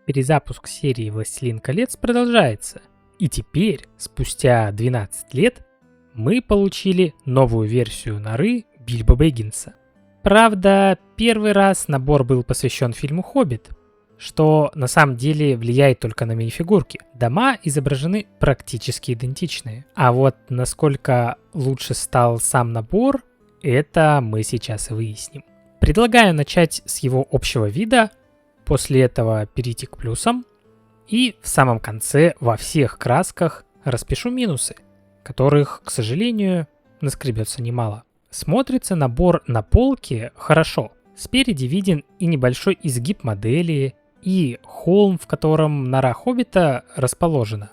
Перезапуск серии «Властелин колец» продолжается. И теперь, спустя 12 лет, мы получили новую версию норы Бильбо Бэггинса. Правда, первый раз набор был посвящен фильму «Хоббит», что на самом деле влияет только на минифигурки. Дома изображены практически идентичные. А вот насколько лучше стал сам набор, это мы сейчас и выясним. Предлагаю начать с его общего вида, после этого перейти к плюсам, и в самом конце во всех красках распишу минусы, которых, к сожалению, наскребется немало. Смотрится набор на полке хорошо. Спереди виден и небольшой изгиб модели, и холм, в котором нора Хоббита расположена.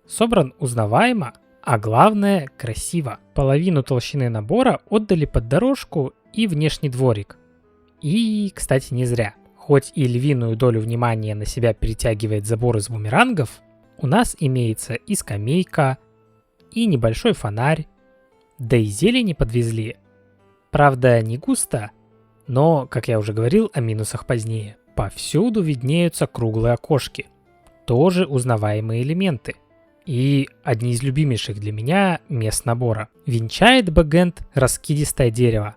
Собран узнаваемо, а главное красиво. Половину толщины набора отдали под дорожку и внешний дворик. И, кстати, не зря. Хоть и львиную долю внимания на себя перетягивает забор из бумерангов, у нас имеется и скамейка, и небольшой фонарь, да и зелени подвезли. Правда, не густо, но, как я уже говорил о минусах позднее, повсюду виднеются круглые окошки, тоже узнаваемые элементы. И одни из любимейших для меня мест набора. Венчает бэкэнд раскидистое дерево.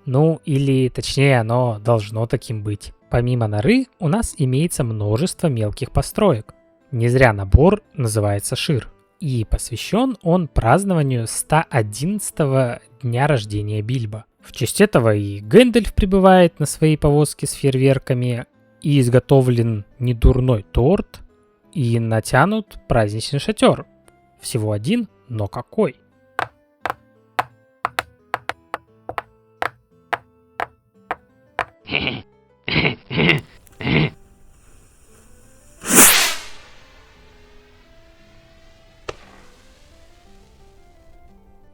Ну, или точнее, оно должно таким быть. Помимо норы у нас имеется множество мелких построек. Не зря набор называется Шир. И посвящен он празднованию 111-го дня рождения Бильбо. В честь этого и Гэндальф прибывает на своей повозке с фейерверками, и изготовлен недурной торт, и натянут праздничный шатер. Всего один, но какой!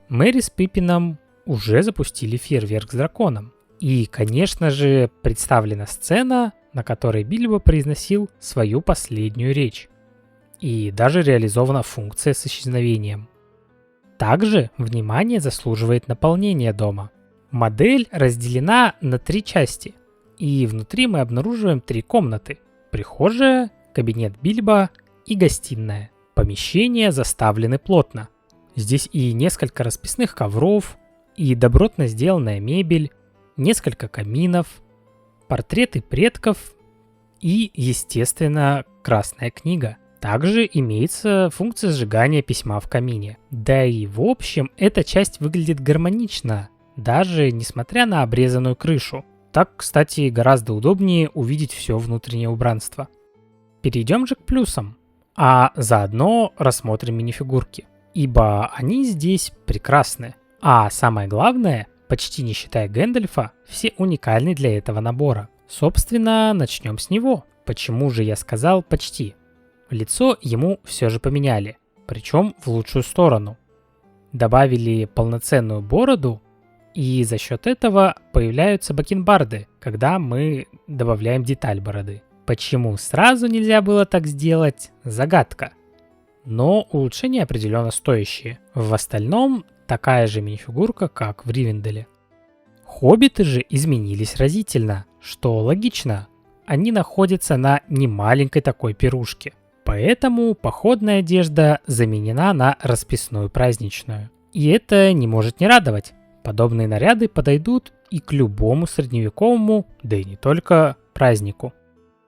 Мэри с Пиппином уже запустили фейерверк с драконом. И, конечно же, представлена сцена, на которой Бильбо произносил свою последнюю речь. И даже реализована функция с исчезновением. Также внимание заслуживает наполнение дома. Модель разделена на 3 части. И внутри мы обнаруживаем 3 комнаты. Прихожая, кабинет Бильбо и гостиная. Помещения заставлены плотно. Здесь и несколько расписных ковров, и добротно сделанная мебель, несколько каминов, портреты предков и, естественно, красная книга. Также имеется функция сжигания письма в камине. Да и в общем, эта часть выглядит гармонично, даже несмотря на обрезанную крышу. Так, кстати, гораздо удобнее увидеть все внутреннее убранство. Перейдем же к плюсам, а заодно рассмотрим минифигурки, ибо они здесь прекрасны. А самое главное, почти не считая Гэндальфа, все уникальны для этого набора. Собственно, начнем с него. Почему же я сказал почти? Лицо ему все же поменяли, причем в лучшую сторону. Добавили полноценную бороду, и за счет этого появляются бакенбарды, когда мы добавляем деталь бороды. Почему сразу нельзя было так сделать? Загадка. Но улучшения определенно стоящие. В остальном такая же минифигурка, как в Ривенделе. Хоббиты же изменились разительно, что логично. Они находятся на немаленькой такой пирушке. Поэтому походная одежда заменена на расписную праздничную. И это не может не радовать. Подобные наряды подойдут и к любому средневековому, да и не только, празднику.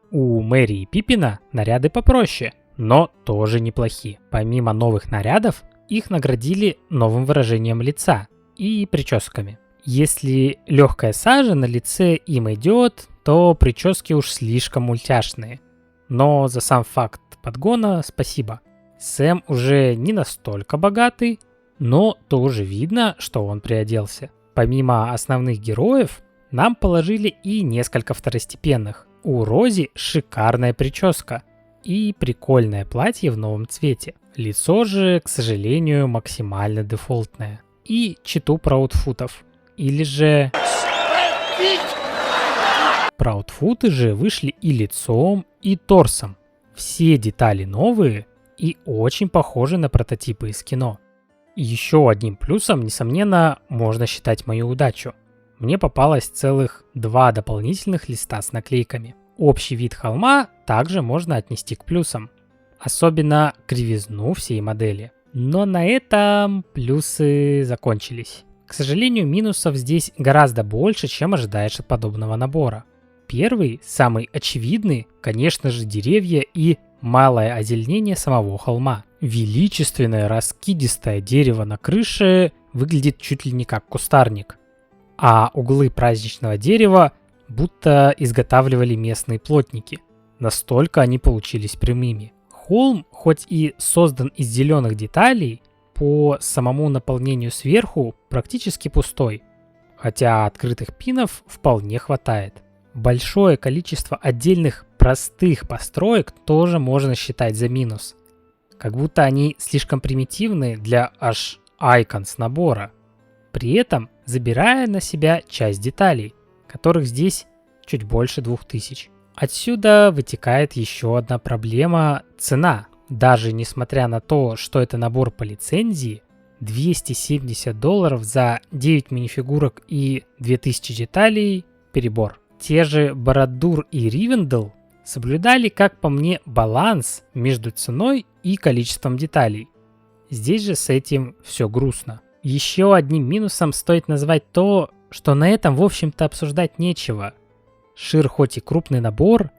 У Мэри и Пиппина наряды попроще, но тоже неплохи. Помимо новых нарядов, их наградили новым выражением лица и прическами. Если легкая сажа на лице им идет, то прически уж слишком мультяшные. Но за сам факт подгона спасибо. Сэм уже не настолько богатый, но тоже видно, что он приоделся. Помимо основных героев, нам положили и несколько второстепенных. У Рози шикарная прическа и прикольное платье в новом цвете. Лицо же, к сожалению, максимально дефолтное. И читу праудфутов. Или же... Праудфуты же вышли и лицом, и торсом. Все детали новые и очень похожи на прототипы из кино. Еще одним плюсом, несомненно, можно считать мою удачу. Мне попалось целых 2 дополнительных листа с наклейками. общий вид холма также можно отнести к плюсам. Особенно кривизну всей модели. Но на этом плюсы закончились. К сожалению, минусов здесь гораздо больше, чем ожидаешь от подобного набора. Первый, самый очевидный, конечно же, деревья и малое озеленение самого холма. Величественное раскидистое дерево на крыше выглядит чуть ли не как кустарник, а углы праздничного дерева будто изготавливали местные плотники. Настолько они получились прямыми. Холм, хоть и создан из зеленых деталей, по самому наполнению сверху практически пустой, хотя открытых пинов вполне хватает. Большое количество отдельных простых построек тоже можно считать за минус. Как будто они слишком примитивны для аж Icons набора. При этом забирая на себя часть деталей, которых здесь чуть больше 2000. Отсюда вытекает еще одна проблема – цена. Даже несмотря на то, что это набор по лицензии, $270 за 9 минифигурок и 2000 деталей – перебор. Те же Барад-дûr и Ривендell соблюдали, как по мне, баланс между ценой и количеством деталей. Здесь же с этим все грустно. Еще одним минусом стоит назвать то, что на этом в общем-то обсуждать нечего. Шир хоть и крупный набор,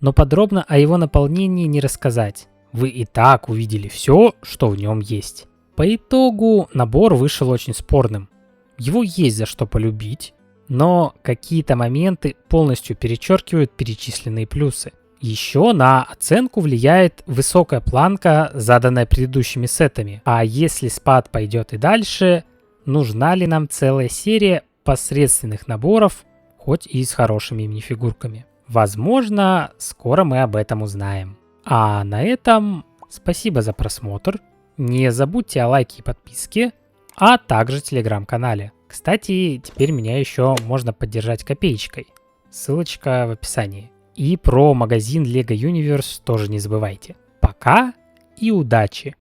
но подробно о его наполнении не рассказать. Вы и так увидели все, что в нем есть. По итогу набор вышел очень спорным. Его есть за что полюбить, но какие-то моменты полностью перечеркивают перечисленные плюсы. Еще на оценку влияет высокая планка, заданная предыдущими сетами. А если спад пойдет и дальше, нужна ли нам целая серия посредственных наборов, хоть и с хорошими минифигурками? Возможно, скоро мы об этом узнаем. А на этом спасибо за просмотр. Не забудьте о лайке и подписке, а также телеграм-канале. Кстати, теперь меня еще можно поддержать копеечкой. Ссылочка в описании. И про магазин LEGO Universe тоже не забывайте. Пока и удачи!